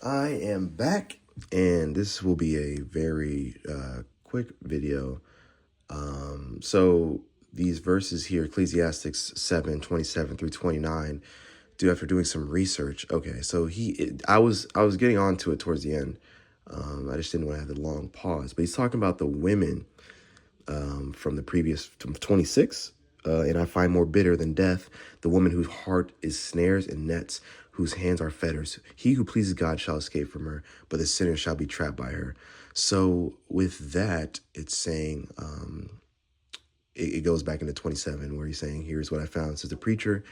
I am back, and this will be a very quick video. So these verses here, Ecclesiastes 7:27 through 29, after doing some research. Okay, so I was getting onto it towards the end. I just didn't want to have the long pause, but he's talking about the women from the previous 26. And I find more bitter than death the woman whose heart is snares and nets, whose hands are fetters. He who pleases God shall escape from her, but the sinner shall be trapped by her. So with that, it's saying, it goes back into 27, where he's saying, here's what I found. Says the preacher,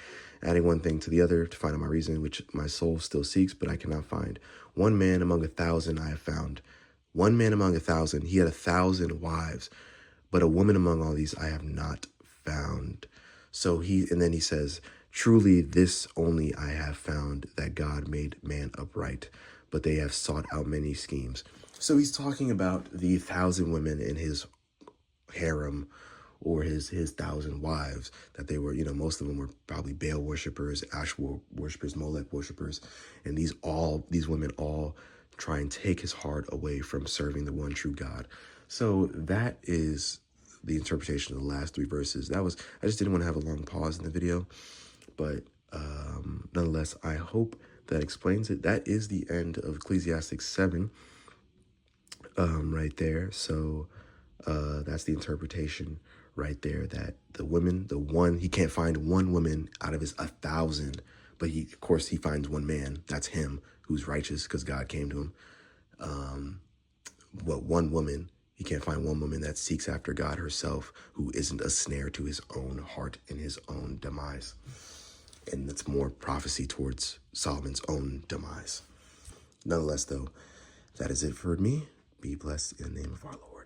adding one thing to the other to find out my reason, which my soul still seeks, but I cannot find. One man among 1,000 I have found. One man among 1,000, he had 1,000 wives, but a woman among all these I have not found. And then he says, truly this only I have found, that God made man upright, but they have sought out many schemes. So he's talking about the 1,000 women in his harem, or his 1,000 wives, that they were, most of them were probably Baal worshipers, Ashur worshipers, Molech worshipers. And these women all try and take his heart away from serving the one true God. So that is the interpretation of the last three verses. I just didn't want to have a long pause in the video, but nonetheless, I hope that explains it. That is the end of Ecclesiastes 7 right there. So that's the interpretation right there, that he can't find one woman out of his 1,000, but of course he finds one man, that's him, who's righteous because God came to him. One woman, he can't find one woman that seeks after God herself, who isn't a snare to his own heart and his own demise. And that's more prophecy towards Solomon's own demise. Nonetheless, though, that is it for me. Be blessed in the name of our Lord.